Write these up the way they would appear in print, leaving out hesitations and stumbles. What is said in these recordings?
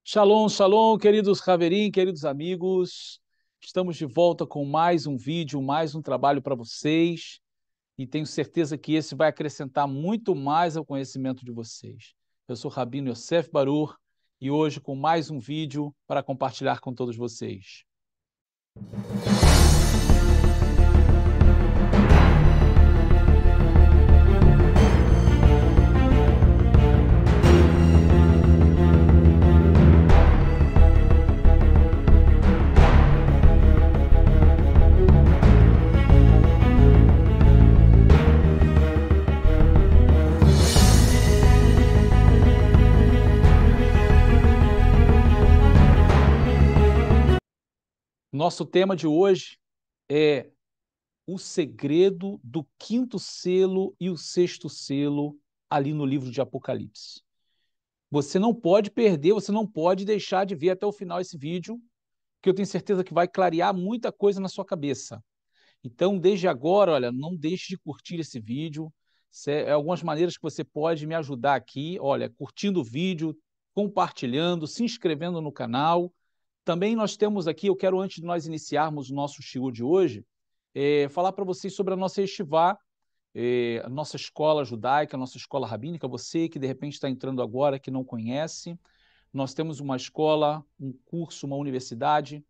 Shalom, shalom, queridos Haverim, queridos amigos. Estamos de volta com mais um vídeo, mais um trabalho para vocês e tenho certeza que esse vai acrescentar muito mais ao conhecimento de vocês. Eu sou Rabino Yosef Barur e hoje com mais um vídeo para compartilhar com todos vocês. Nosso tema de hoje é o segredo do quinto selo e o sexto selo ali no livro de Apocalipse. Você não pode perder, você não pode deixar de ver até o final esse vídeo, que eu tenho certeza que vai clarear muita coisa na sua cabeça. Então, desde agora, olha, não deixe de curtir esse vídeo. Algumas maneiras que você pode me ajudar aqui, olha, curtindo o vídeo, compartilhando, se inscrevendo no canal. Também nós temos aqui, eu quero, antes de nós iniciarmos o nosso shiur de hoje, falar para vocês sobre a nossa yeshivá, a nossa escola judaica, a nossa escola rabínica. Você que de repente está entrando agora, que não conhece, nós temos uma escola, um curso, uma universidade,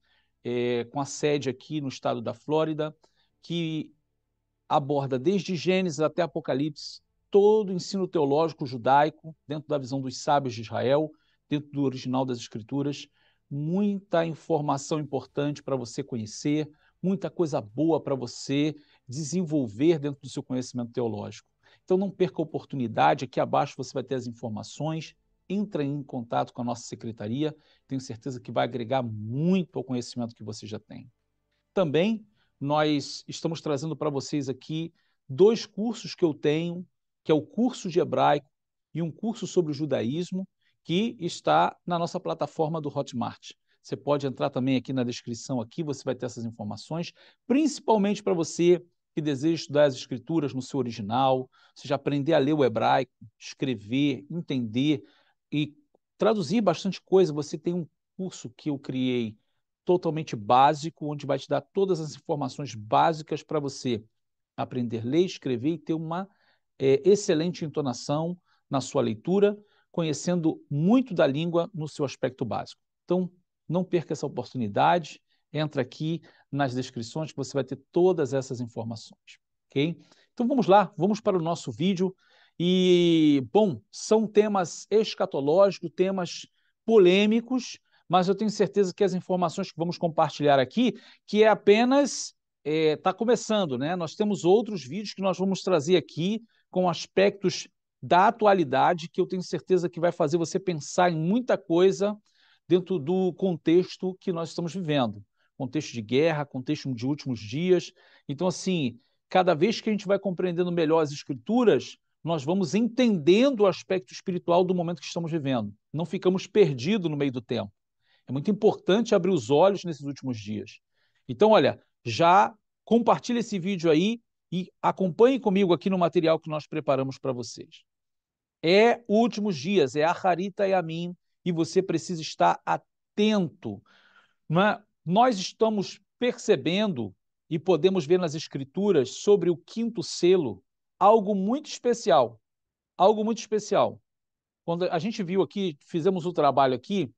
com a sede aqui no estado da Flórida, que aborda desde Gênesis até Apocalipse todo o ensino teológico judaico, dentro da visão dos sábios de Israel, dentro do original das Escrituras. Muita informação importante para você conhecer, muita coisa boa para você desenvolver dentro do seu conhecimento teológico. Então não perca a oportunidade, aqui abaixo você vai ter as informações, entra em contato com a nossa secretaria, tenho certeza que vai agregar muito ao conhecimento que você já tem. Também nós estamos trazendo para vocês aqui dois cursos que eu tenho, que é o curso de hebraico e um curso sobre o judaísmo, que está na nossa plataforma do Hotmart. Você pode entrar também aqui na descrição, aqui você vai ter essas informações, principalmente para você que deseja estudar as escrituras no seu original, ou seja, aprender a ler o hebraico, escrever, entender e traduzir bastante coisa. Você tem um curso que eu criei totalmente básico, onde vai te dar todas as informações básicas para você aprender a ler, escrever e ter uma excelente entonação na sua leitura, conhecendo muito da língua no seu aspecto básico. Então, não perca essa oportunidade, entra aqui nas descrições que você vai ter todas essas informações, ok? Então vamos lá, vamos para o nosso vídeo e, bom, são temas escatológicos, temas polêmicos, mas eu tenho certeza que as informações que vamos compartilhar aqui, que é apenas, está começando, né? Nós temos outros vídeos que nós vamos trazer aqui com aspectos da atualidade, que eu tenho certeza que vai fazer você pensar em muita coisa dentro do contexto que nós estamos vivendo. Contexto de guerra, contexto de últimos dias. Então, assim, cada vez que a gente vai compreendendo melhor as escrituras, nós vamos entendendo o aspecto espiritual do momento que estamos vivendo. Não ficamos perdidos no meio do tempo. É muito importante abrir os olhos nesses últimos dias. Então, olha, já compartilhe esse vídeo aí e acompanhe comigo aqui no material que nós preparamos para vocês. É últimos dias, é a Harita e a mim, e você precisa estar atento. Não é? Nós estamos percebendo e podemos ver nas Escrituras sobre o quinto selo algo muito especial. Algo muito especial. Quando a gente viu aqui, fizemos o trabalho aqui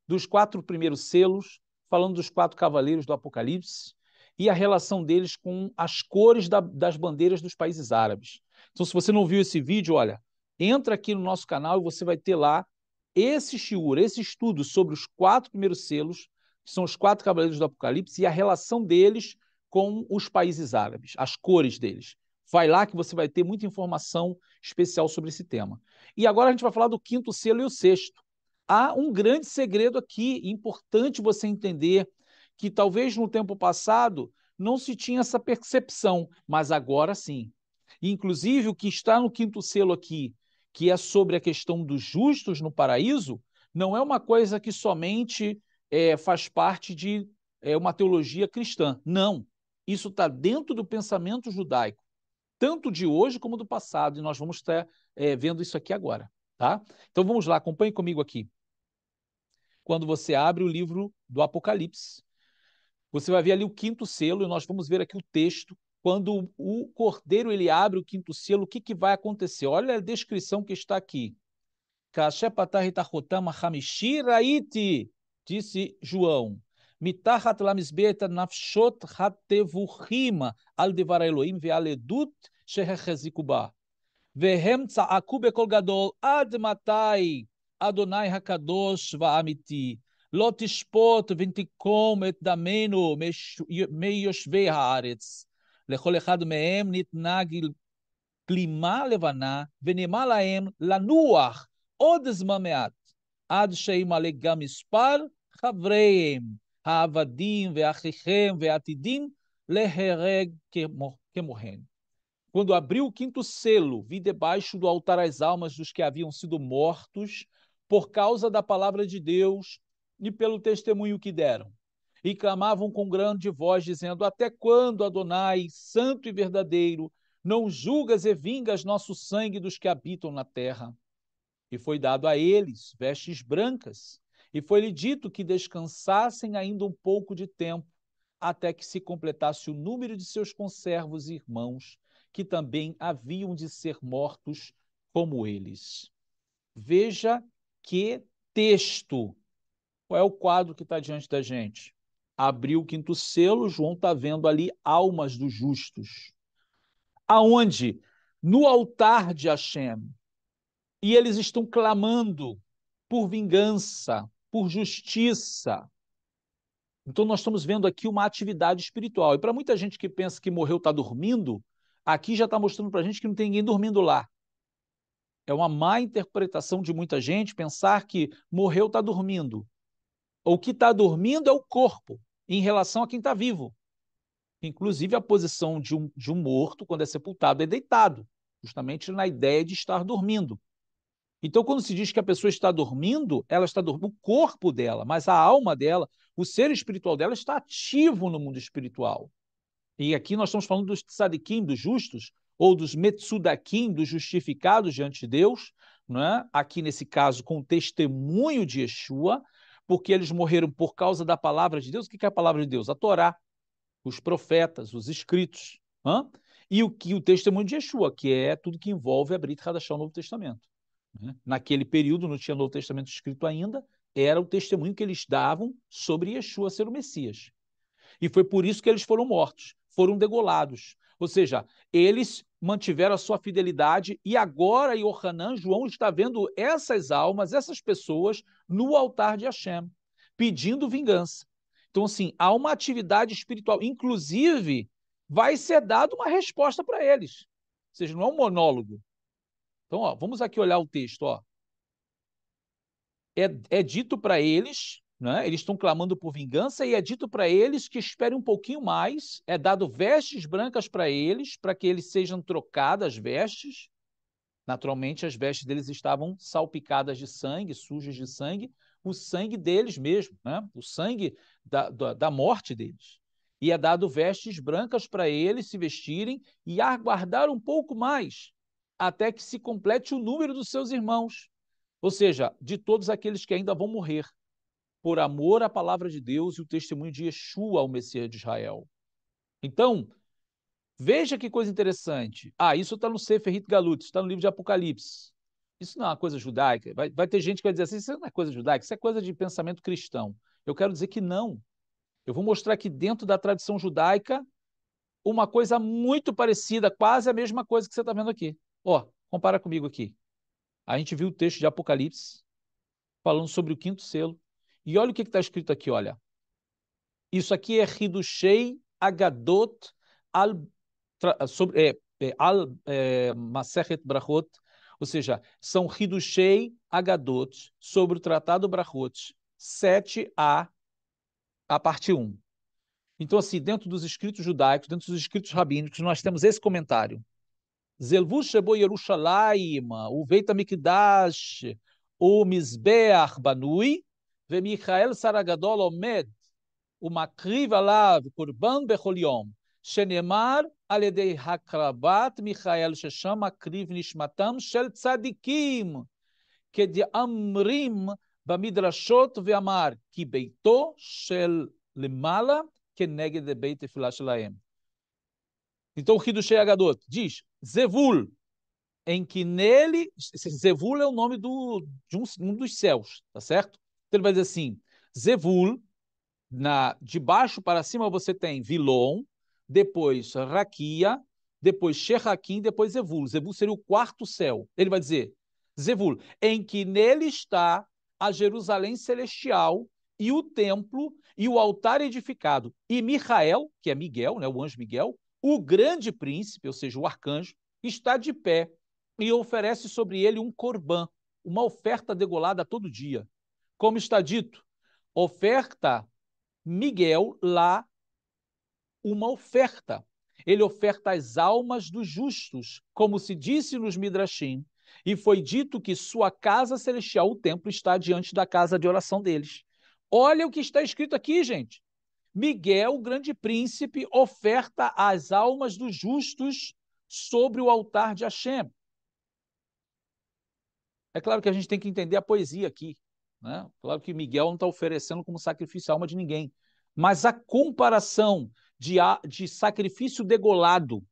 dos 4 primeiros selos, falando dos 4 cavaleiros do Apocalipse e a relação deles com as cores das bandeiras dos países árabes. Então, se você não viu esse vídeo, olha, entra aqui no nosso canal e você vai ter lá esse shiur, esse estudo sobre os 4 primeiros selos, que são os 4 cavaleiros do Apocalipse, e a relação deles com os países árabes, as cores deles. Vai lá que você vai ter muita informação especial sobre esse tema. E agora a gente vai falar do quinto selo e o sexto. Há um grande segredo aqui, importante você entender, que talvez no tempo passado não se tinha essa percepção, mas agora sim. Inclusive, o que está no quinto selo aqui, que é sobre a questão dos justos no paraíso, não é uma coisa que somente faz parte de uma teologia cristã. Não. Isso está dentro do pensamento judaico, tanto de hoje como do passado, e nós vamos estar vendo isso aqui agora. Tá? Então vamos lá, acompanhe comigo aqui. quando você abre o livro do Apocalipse. Você vai ver ali o quinto selo, e nós vamos ver aqui o texto. Quando o cordeiro ele abre o quinto selo, o que, que vai acontecer? Olha a descrição que está aqui. Disse João. Mitachat lamizbeta nafshot hatevuchim al devar Elohim ve'aledut shehechezikuba. Vehem tza'aku bekol gadol ad matai Adonai hakadosh va'amiti. Lo tishpot v'intikom et damenu meyoshvei haaretz. Lechol echad mehem nitna גלימה לבנה ונאמר להם לנוח עוד זמן מעט, עד שימלא גם מספר חבריהם, העבדים ואחיכם ועתידים להרג כמוהם. Quando abriu o quinto selo, vi debaixo do altar as almas dos que haviam sido mortos por causa da palavra de Deus e pelo testemunho que deram. E clamavam com grande voz, dizendo: até quando, Adonai, santo e verdadeiro, não julgas e vingas nosso sangue dos que habitam na terra? E foi dado a eles vestes brancas, e foi-lhe dito que descansassem ainda um pouco de tempo, até que se completasse o número de seus conservos e irmãos, que também haviam de ser mortos como eles. Veja que texto. Qual é o quadro que está diante da gente? Abriu o quinto selo, João está vendo ali almas dos justos. Aonde? No altar de Hashem. E eles estão clamando por vingança, por justiça. Então nós estamos vendo aqui uma atividade espiritual. E para muita gente que pensa que morreu está dormindo, aqui já está mostrando para a gente que não tem ninguém dormindo lá. É uma má interpretação de muita gente pensar que morreu está dormindo. O que está dormindo é o corpo, em relação a quem está vivo. Inclusive, a posição de um morto, quando é sepultado, é deitado, justamente na ideia de estar dormindo. Então, quando se diz que a pessoa está dormindo, ela está dormindo, o corpo dela, mas a alma dela, o ser espiritual dela está ativo no mundo espiritual. E aqui nós estamos falando dos tzadikim, dos justos, ou dos metsudakim, dos justificados diante de Deus, não é? Aqui nesse caso com o testemunho de Yeshua, porque eles morreram por causa da palavra de Deus. O que é a palavra de Deus? A Torá, os profetas, os escritos. E o testemunho de Yeshua, que é tudo que envolve a Brit Hadashah, o Novo Testamento. Naquele período não tinha Novo Testamento escrito ainda, era o testemunho que eles davam sobre Yeshua ser o Messias. E foi por isso que eles foram mortos, foram degolados. Ou seja, eles mantiveram a sua fidelidade e agora Yohanan, João, está vendo essas almas, essas pessoas no altar de Hashem, pedindo vingança. Então, assim, há uma atividade espiritual. Inclusive, vai ser dada uma resposta para eles. Ou seja, não é um monólogo. Então, vamos aqui olhar o texto. É dito para eles, né? Eles estão clamando por vingança, e é dito para eles que esperem um pouquinho mais, é dado vestes brancas para eles, para que eles sejam trocadas vestes. Naturalmente, as vestes deles estavam salpicadas de sangue, sujas de sangue, o sangue deles mesmo, né? O sangue da morte deles. E é dado vestes brancas para eles se vestirem e aguardar um pouco mais, até que se complete o número dos seus irmãos. Ou seja, de todos aqueles que ainda vão morrer, por amor à palavra de Deus e o testemunho de Yeshua, o Messias de Israel. Então, veja que coisa interessante. Isso está no Sefer Hit Galut, está no livro de Apocalipse. Isso não é uma coisa judaica. Vai ter gente que vai dizer assim, isso não é coisa judaica, isso é coisa de pensamento cristão. Eu quero dizer que não. Eu vou mostrar aqui dentro da tradição judaica uma coisa muito parecida, quase a mesma coisa que você está vendo aqui. Compara comigo aqui. A gente viu o texto de Apocalipse, falando sobre o quinto selo. E olha o que está escrito aqui, olha. Isso aqui é Hidushei Agadot Masechet Brachot, ou seja, são Hidushei Agadot sobre o Tratado Brachot 7a, a parte 1. Então, assim, dentro dos escritos judaicos, dentro dos escritos rabínicos, nós temos esse comentário. Zelvu Shebo Yerushalayim, o Beit HaMikdash, o Mizbeach Banui, ומיכאל שר הגדול עומד ומקריב עליו קורבן בכל יום, שנאמר על ידי הקרבת מיכאל ששם מקריב נשמתם של צדיקים, כדאמרים Bamidrashot ve'amar ki beito shel lemala keneged beit tefillah shelahem. Então o Hidushei Agadot diz, Zevul, em que nele, Zevul é o nome de um dos céus, tá certo? Então ele vai dizer assim, Zevul, de baixo para cima você tem Vilon, depois Raquia, depois Shehakim, depois Zevul. Zevul seria o quarto céu. Ele vai dizer, Zevul, em que nele está a Jerusalém celestial e o templo e o altar edificado. E Michael, que é Miguel, né, o anjo Miguel, o grande príncipe, ou seja, o arcanjo, está de pé e oferece sobre ele um corban, uma oferta degolada todo dia. Como está dito, oferta Miguel lá uma oferta. Ele oferta as almas dos justos, como se disse nos Midrashim, e foi dito que sua casa celestial, o templo, está diante da casa de oração deles. Olha o que está escrito aqui, gente. Miguel, o grande príncipe, oferta as almas dos justos sobre o altar de Hashem. É claro que a gente tem que entender a poesia aqui, né? Claro que Miguel não está oferecendo como sacrifício a alma de ninguém. Mas a comparação de sacrifício degolado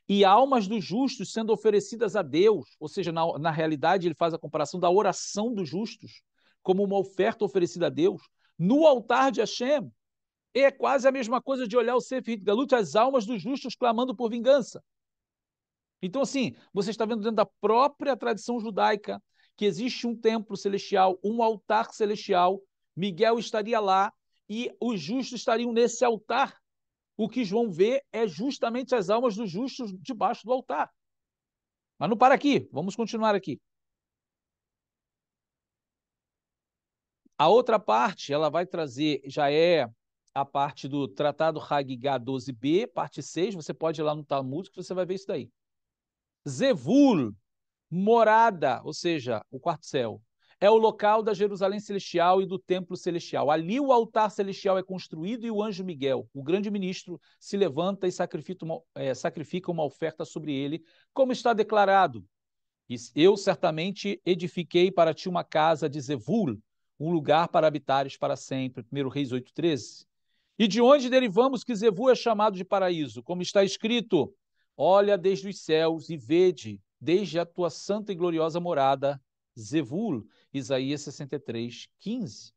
e almas dos justos sendo oferecidas a Deus, ou seja, na realidade ele faz a comparação da oração dos justos como uma oferta oferecida a Deus, no altar de Hashem, é quase a mesma coisa de olhar o Sefer Galut, as almas dos justos clamando por vingança. Então, assim, você está vendo dentro da própria tradição judaica que existe um templo celestial, um altar celestial, Miguel estaria lá e os justos estariam nesse altar. O que João vê é justamente as almas dos justos debaixo do altar. Mas não para aqui, vamos continuar aqui. A outra parte, ela vai trazer, já é a parte do Tratado Hagigah 12b, parte 6, você pode ir lá no Talmud que você vai ver isso daí. Zevul, morada, ou seja, o quarto céu, é o local da Jerusalém celestial e do templo celestial. Ali o altar celestial é construído e o anjo Miguel, o grande ministro, se levanta e sacrifica uma oferta sobre ele, como está declarado. Eu certamente edifiquei para ti uma casa de Zevul, um lugar para habitares para sempre. 1 Reis 8,13. E de onde derivamos que Zevul é chamado de paraíso? Como está escrito, olha desde os céus e vede, desde a tua santa e gloriosa morada, Zevul, Isaías 63:15.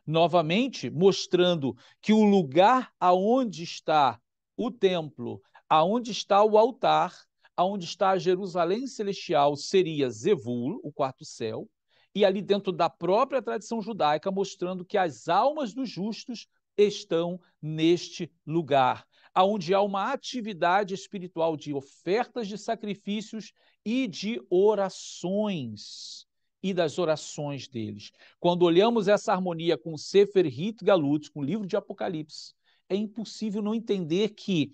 Novamente, mostrando que o lugar aonde está o templo, aonde está o altar, aonde está a Jerusalém celestial, seria Zevul, o quarto céu, e ali dentro da própria tradição judaica, mostrando que as almas dos justos estão neste lugar, aonde há uma atividade espiritual de ofertas de sacrifícios e de orações, e das orações deles. Quando olhamos essa harmonia com o Sefer Hit Galut, com o livro de Apocalipse, é impossível não entender que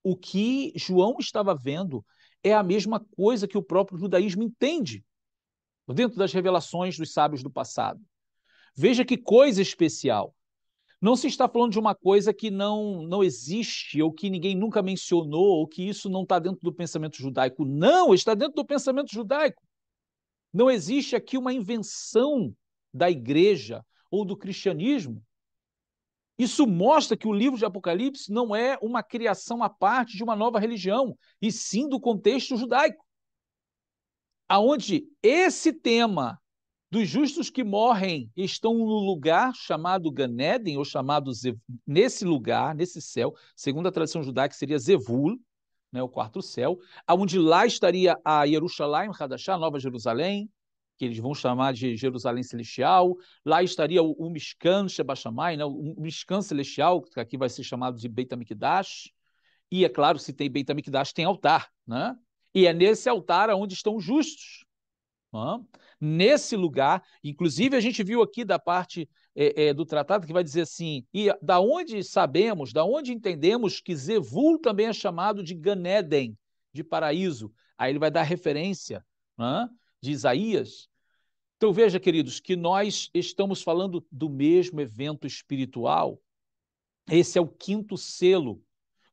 o que João estava vendo é a mesma coisa que o próprio judaísmo entende dentro das revelações dos sábios do passado. Veja que coisa especial. Não se está falando de uma coisa que não existe, ou que ninguém nunca mencionou, ou que isso não está dentro do pensamento judaico. Não, está dentro do pensamento judaico. Não existe aqui uma invenção da igreja ou do cristianismo. Isso mostra que o livro de Apocalipse não é uma criação à parte de uma nova religião, e sim do contexto judaico, aonde esse tema dos justos que morrem estão no lugar chamado Gan Eden, ou chamado nesse lugar, nesse céu, segundo a tradição judaica, seria Zevul, né, o quarto céu, onde lá estaria a Yerushalayim Hadashah, a Nova Jerusalém, que eles vão chamar de Jerusalém Celestial, lá estaria o Mishkan Shebashamai, né, o Mishkan Celestial, que aqui vai ser chamado de Beit HaMikdash, e é claro, se tem Beit HaMikdash, tem altar, né? E é nesse altar onde estão os justos. Nesse lugar, inclusive a gente viu aqui da parte do tratado que vai dizer assim, e da onde sabemos, da onde entendemos que Zevul também é chamado de Gan Eden, de paraíso. Aí ele vai dar referência de Isaías. Então veja, queridos, que nós estamos falando do mesmo evento espiritual. Esse é o quinto selo.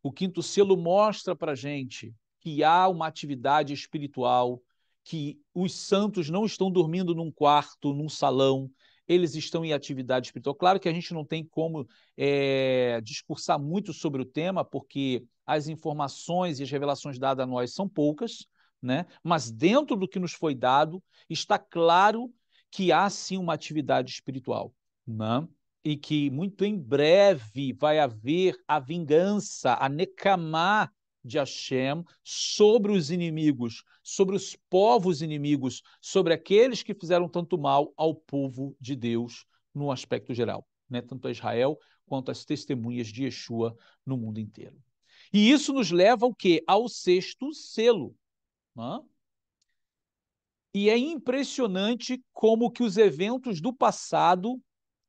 O quinto selo mostra para a gente que há uma atividade espiritual, que os santos não estão dormindo num quarto, num salão, eles estão em atividade espiritual. Claro que a gente não tem como discursar muito sobre o tema, porque as informações e as revelações dadas a nós são poucas, né? Mas dentro do que nos foi dado, está claro que há sim uma atividade espiritual, né? E que muito em breve vai haver a vingança, a Nekamá de Hashem sobre os inimigos, sobre os povos inimigos, sobre aqueles que fizeram tanto mal ao povo de Deus no aspecto geral, né? Tanto a Israel quanto as testemunhas de Yeshua no mundo inteiro. E isso nos leva ao quê? Ao sexto selo, né? E é impressionante como que os eventos do passado,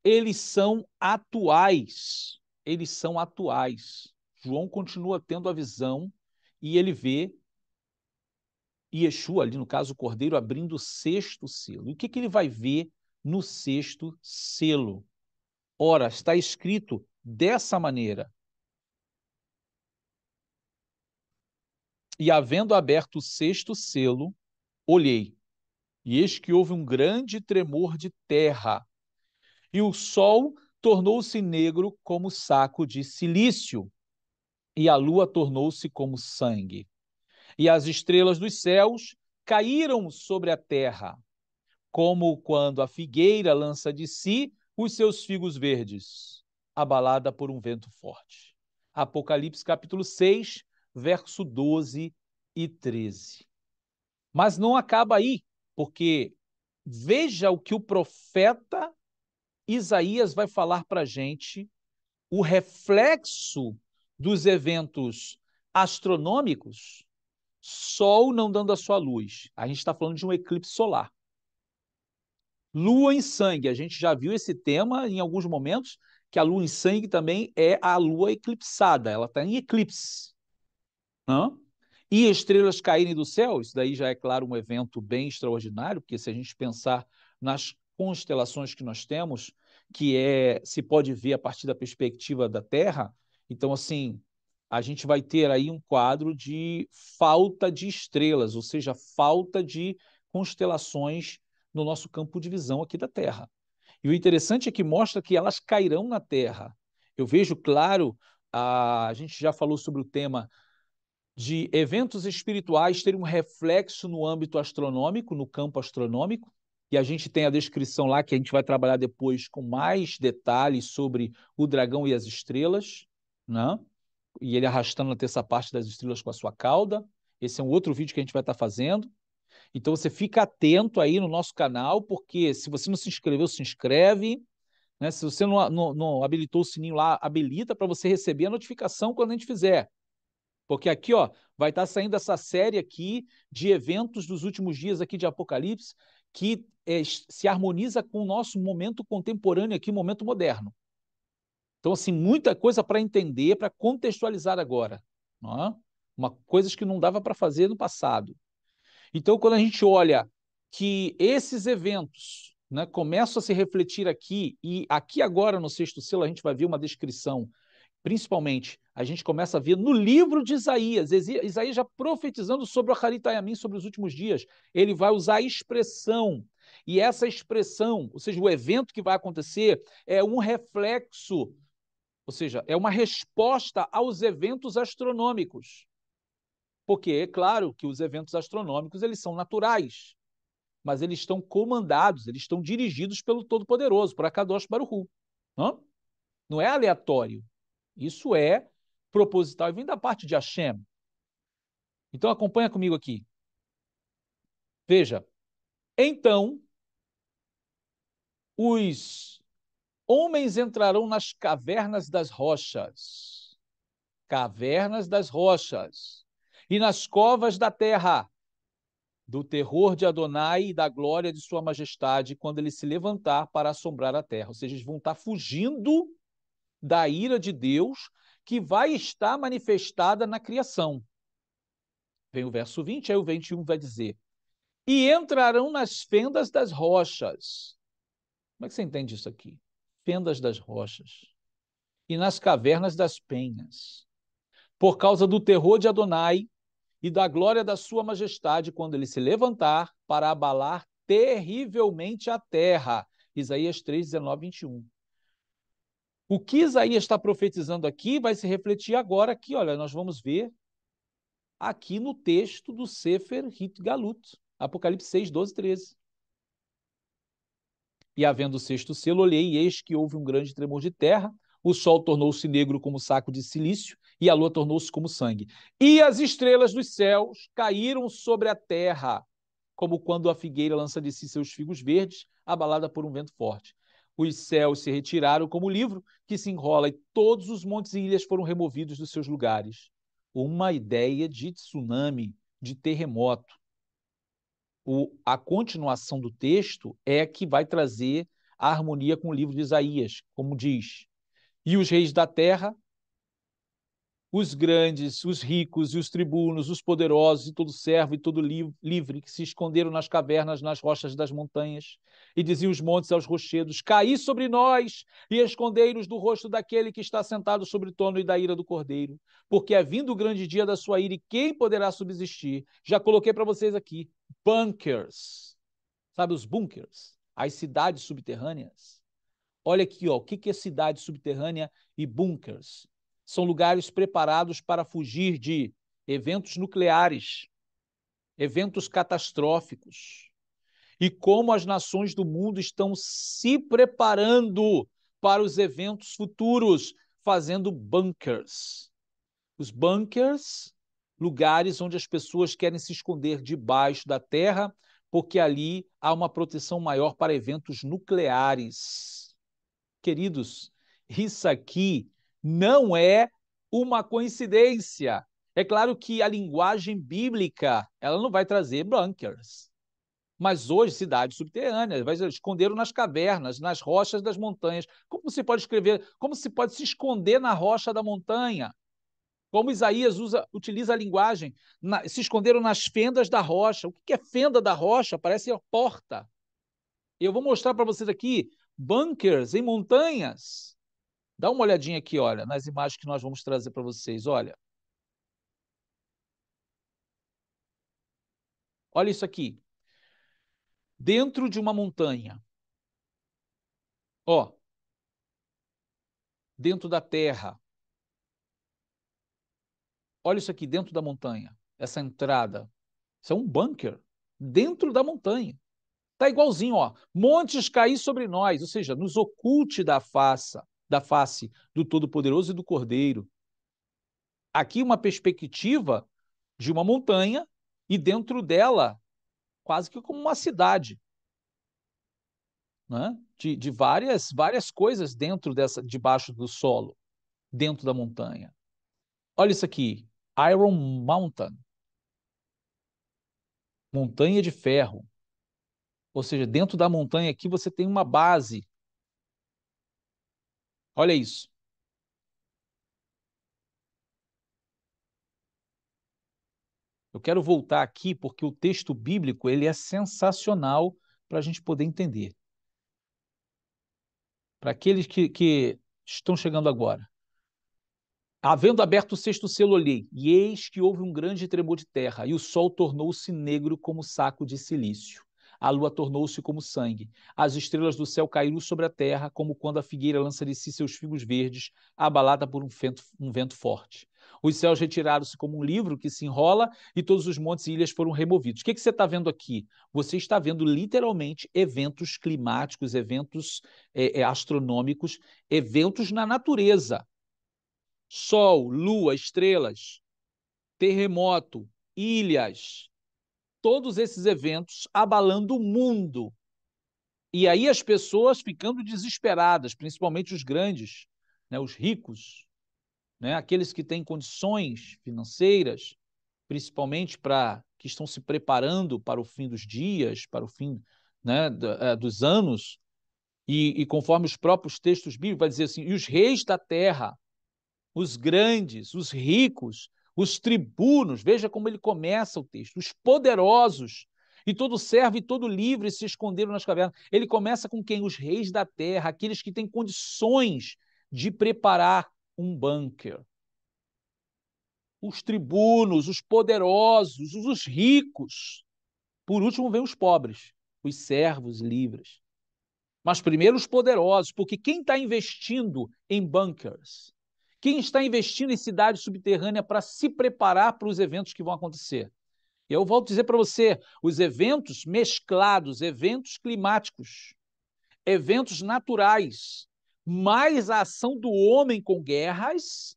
eles são atuais. Eles são atuais. João continua tendo a visão e ele vê Yeshua, ali no caso o Cordeiro, abrindo o sexto selo. E o que ele vai ver no sexto selo? Ora, está escrito dessa maneira: e havendo aberto o sexto selo, olhei, e eis que houve um grande tremor de terra, e o sol tornou-se negro como saco de cilício, e a lua tornou-se como sangue. E as estrelas dos céus caíram sobre a terra, como quando a figueira lança de si os seus figos verdes, abalada por um vento forte. Apocalipse capítulo 6, verso 12 e 13. Mas não acaba aí, porque veja o que o profeta Isaías vai falar para a gente, o reflexo dos eventos astronômicos, Sol não dando a sua luz. A gente está falando de um eclipse solar. Lua em sangue, a gente já viu esse tema em alguns momentos, que a lua em sangue também é a lua eclipsada, ela está em eclipse. Hã? E estrelas caírem do céu, isso daí já é, claro, um evento bem extraordinário, porque se a gente pensar nas constelações que nós temos, que se pode ver a partir da perspectiva da Terra, então, assim, a gente vai ter aí um quadro de falta de estrelas, ou seja, falta de constelações no nosso campo de visão aqui da Terra. E o interessante é que mostra que elas cairão na Terra. Eu vejo, claro, a gente já falou sobre o tema de eventos espirituais terem um reflexo no âmbito astronômico, no campo astronômico, e a gente tem a descrição lá que a gente vai trabalhar depois com mais detalhes sobre o dragão e as estrelas, né? E ele arrastando a terça parte das estrelas com a sua cauda. Esse é um outro vídeo que a gente vai estar fazendo. Então você fica atento aí no nosso canal, porque se você não se inscreveu, se inscreve, né? Se você não habilitou o sininho lá, habilita para você receber a notificação quando a gente fizer. Porque aqui, ó, vai estar saindo essa série aqui de eventos dos últimos dias aqui de Apocalipse que se harmoniza com o nosso momento contemporâneo aqui, momento moderno. Então, assim, muita coisa para entender, para contextualizar agora. Não é? Coisas que não dava para fazer no passado. Então, quando a gente olha que esses eventos, né, começam a se refletir aqui, e aqui agora no sexto selo a gente vai ver uma descrição. Principalmente, a gente começa a ver no livro de Isaías, Isaías já profetizando sobre o Acharit Hayamim, sobre os últimos dias, ele vai usar a expressão, e essa expressão, ou seja, o evento que vai acontecer, é um reflexo, ou seja, é uma resposta aos eventos astronômicos. Porque é claro que os eventos astronômicos, eles são naturais, mas eles estão comandados, eles estão dirigidos pelo Todo-Poderoso, por Akadosh Baruch Hu. Não é aleatório. Isso é proposital e vem da parte de Hashem. Então acompanha comigo aqui. Veja, então os homens entrarão nas cavernas das rochas, e nas covas da terra, do terror de Adonai e da glória de sua majestade, quando ele se levantar para assombrar a terra. Ou seja, eles vão estar fugindo da ira de Deus que vai estar manifestada na criação. Vem o verso 20, aí o 21 vai dizer: e entrarão nas fendas das rochas. Como é que você entende isso aqui? Fendas das rochas. E nas cavernas das penhas. Por causa do terror de Adonai e da glória da sua majestade, quando ele se levantar para abalar terrivelmente a terra. Isaías 3, 19, 21. O que Isaías está profetizando aqui vai se refletir agora aqui, olha, nós vamos ver aqui no texto do Sefer Hit Galut, Apocalipse 6, 12, 13. E havendo o sexto selo, olhei, e eis que houve um grande tremor de terra, o sol tornou-se negro como saco de cilício, e a lua tornou-se como sangue. E as estrelas dos céus caíram sobre a terra, como quando a figueira lança de si seus figos verdes, abalada por um vento forte. Os céus se retiraram como livro que se enrola, e todos os montes e ilhas foram removidos dos seus lugares. Uma ideia de tsunami, de terremoto. A continuação do texto é que vai trazer a harmonia com o livro de Isaías, como diz. E os reis da terra, os grandes, os ricos e os tribunos, os poderosos e todo servo e todo livre que se esconderam nas cavernas, nas rochas das montanhas, e diziam os montes aos rochedos: caí sobre nós e escondei-nos do rosto daquele que está sentado sobre o trono e da ira do Cordeiro, porque é vindo o grande dia da sua ira, e quem poderá subsistir? Já coloquei para vocês aqui, bunkers, sabe os bunkers? As cidades subterrâneas. Olha aqui, ó, o que é cidade subterrânea e bunkers? São lugares preparados para fugir de eventos nucleares, eventos catastróficos. E como as nações do mundo estão se preparando para os eventos futuros, fazendo bunkers. Os bunkers, lugares onde as pessoas querem se esconder debaixo da terra, porque ali há uma proteção maior para eventos nucleares. Queridos, isso aqui não é uma coincidência. É claro que a linguagem bíblica, ela não vai trazer bunkers. Mas hoje, cidades subterrâneas, vai esconderam nas cavernas, nas rochas das montanhas. Como você pode escrever? Como se pode se esconder na rocha da montanha? Como Isaías utiliza a linguagem, se esconderam nas fendas da rocha. O que é fenda da rocha? Parece a porta. Eu vou mostrar para vocês aqui bunkers em montanhas. Dá uma olhadinha aqui, olha, nas imagens que nós vamos trazer para vocês. Olha, olha isso aqui. Dentro de uma montanha, ó, dentro da terra. Olha isso aqui, dentro da montanha. Essa entrada. Isso é um bunker dentro da montanha. Tá igualzinho, ó. Montes cair sobre nós, ou seja, nos oculte da face do Todo-Poderoso e do Cordeiro. Aqui uma perspectiva de uma montanha e dentro dela quase que como uma cidade, né? De várias coisas dentro debaixo do solo, dentro da montanha. Olha isso aqui, Iron Mountain, montanha de ferro. Ou seja, dentro da montanha aqui você tem uma base. Olha isso. Eu quero voltar aqui porque o texto bíblico ele é sensacional para a gente poder entender. Para aqueles que estão chegando agora. Havendo aberto o sexto selo, olhei, e eis que houve um grande tremor de terra, e o sol tornou-se negro como saco de cilício. A lua tornou-se como sangue. As estrelas do céu caíram sobre a terra, como quando a figueira lança de si seus figos verdes, abalada por um vento forte. Os céus retiraram-se como um livro que se enrola, e todos os montes e ilhas foram removidos. O que você está vendo aqui? Você está vendo literalmente eventos climáticos, eventos astronômicos, eventos na natureza. Sol, lua, estrelas, terremoto, ilhas, todos esses eventos abalando o mundo. E aí as pessoas ficando desesperadas, principalmente os grandes, né, os ricos, né, aqueles que têm condições financeiras, principalmente para que estão se preparando para o fim dos dias, para o fim, né, dos anos, e conforme os próprios textos bíblicos, vai dizer assim, e os reis da terra, os grandes, os ricos, os tribunos, veja como ele começa o texto, os poderosos, e todo servo e todo livre se esconderam nas cavernas. Ele começa com quem? Os reis da terra, aqueles que têm condições de preparar um bunker. Os tribunos, os poderosos, os ricos. Por último, vem os pobres, os servos livres. Mas primeiro os poderosos, porque quem está investindo em bunkers, quem está investindo em cidades subterrâneas para se preparar para os eventos que vão acontecer? E eu volto a dizer para você, os eventos mesclados, eventos climáticos, eventos naturais, mais a ação do homem com guerras,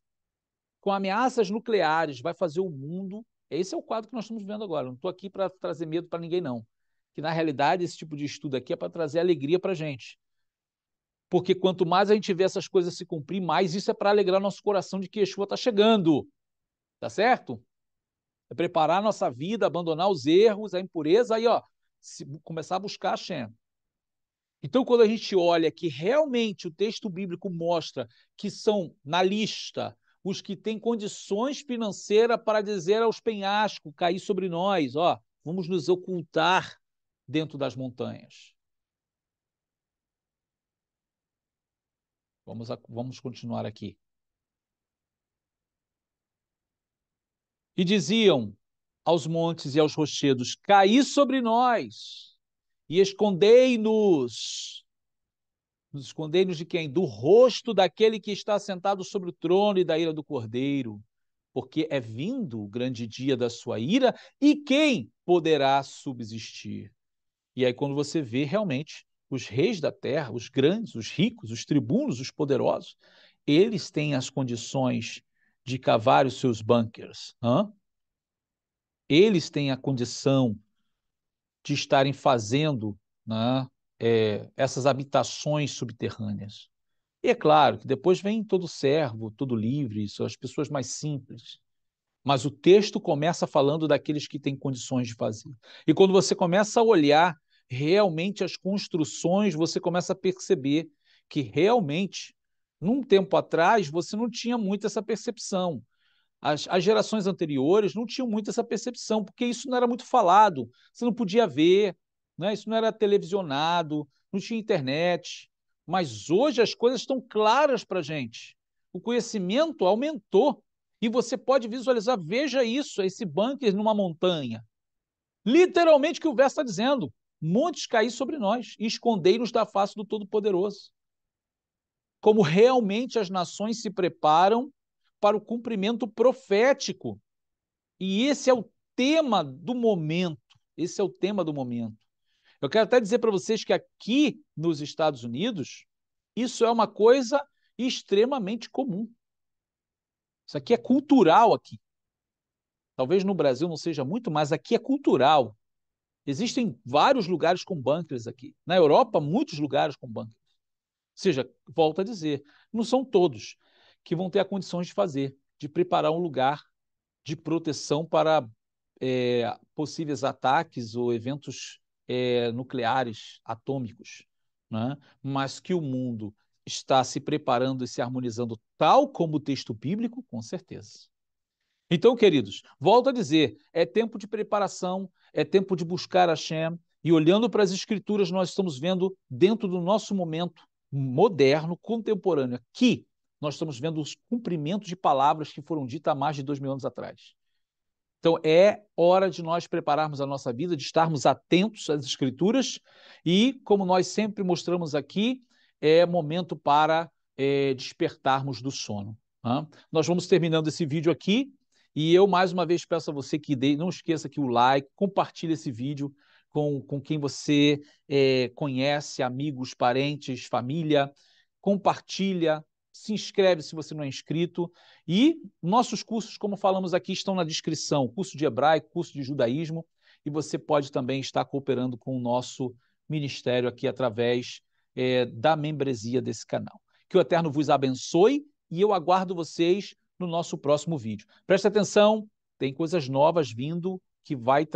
com ameaças nucleares, vai fazer o mundo. Esse é o quadro que nós estamos vendo agora. Não estou aqui para trazer medo para ninguém, não. Que, na realidade, esse tipo de estudo aqui é para trazer alegria para a gente. Porque quanto mais a gente vê essas coisas se cumprir, mais isso é para alegrar nosso coração de que Yeshua está chegando. Tá certo? É preparar a nossa vida, abandonar os erros, a impureza, aí, ó, começar a buscar a Hashem. Então, quando a gente olha que realmente o texto bíblico mostra que são, na lista, os que têm condições financeiras para dizer aos penhascos cair sobre nós, ó, vamos nos ocultar dentro das montanhas. Vamos continuar aqui. E diziam aos montes e aos rochedos, caí sobre nós e escondei-nos. Nos escondei-nos de quem? Do rosto daquele que está sentado sobre o trono e da ira do Cordeiro, porque é vindo o grande dia da sua ira, e quem poderá subsistir? E aí quando você vê realmente os reis da terra, os grandes, os ricos, os tribunos, os poderosos, eles têm as condições de cavar os seus bunkers. Eles têm a condição de estarem fazendo, né, essas habitações subterrâneas. E é claro que depois vem todo servo, todo livre, são as pessoas mais simples. Mas o texto começa falando daqueles que têm condições de fazer. E quando você começa a olhar realmente as construções, você começa a perceber que realmente, num tempo atrás, você não tinha muito essa percepção. As gerações anteriores não tinham muito essa percepção, porque isso não era muito falado, você não podia ver, né? Isso não era televisionado, não tinha internet. Mas hoje as coisas estão claras para a gente. O conhecimento aumentou e você pode visualizar, veja isso, esse bunker numa montanha. Literalmente o que o verso está dizendo, montes cair sobre nós e escondei-nos da face do Todo-Poderoso. Como realmente as nações se preparam para o cumprimento profético. E esse é o tema do momento. Esse é o tema do momento. Eu quero até dizer para vocês que aqui nos Estados Unidos, isso é uma coisa extremamente comum. Isso aqui é cultural aqui. Talvez no Brasil não seja muito, mas aqui é cultural. Existem vários lugares com bunkers aqui. Na Europa, muitos lugares com bunkers. Ou seja, volto a dizer, não são todos que vão ter a condições de fazer, de preparar um lugar de proteção para possíveis ataques ou eventos nucleares, atômicos, né? Mas que o mundo está se preparando e se harmonizando tal como o texto bíblico, com certeza. Então, queridos, volto a dizer, é tempo de preparação, é tempo de buscar Hashem, e olhando para as Escrituras, nós estamos vendo, dentro do nosso momento moderno, contemporâneo, aqui, nós estamos vendo os cumprimentos de palavras que foram ditas há mais de 2000 anos atrás. Então, é hora de nós prepararmos a nossa vida, de estarmos atentos às Escrituras e, como nós sempre mostramos aqui, é momento para despertarmos do sono. Tá? Nós vamos terminando esse vídeo aqui e eu, mais uma vez, peço a você que não esqueça que o like, compartilhe esse vídeo com quem você conhece, amigos, parentes, família, compartilha, se inscreve se você não é inscrito. E nossos cursos, como falamos aqui, estão na descrição. Curso de hebraico, curso de judaísmo. E você pode também estar cooperando com o nosso ministério aqui através da membresia desse canal. Que o Eterno vos abençoe e eu aguardo vocês no nosso próximo vídeo. Preste atenção, tem coisas novas vindo que vai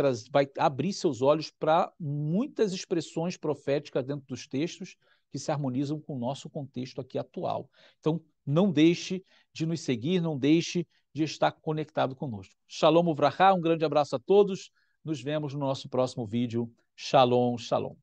abrir seus olhos para muitas expressões proféticas dentro dos textos que se harmonizam com o nosso contexto aqui atual. Então, não deixe de nos seguir, não deixe de estar conectado conosco. Shalom Uvrahá, um grande abraço a todos. Nos vemos no nosso próximo vídeo. Shalom, shalom.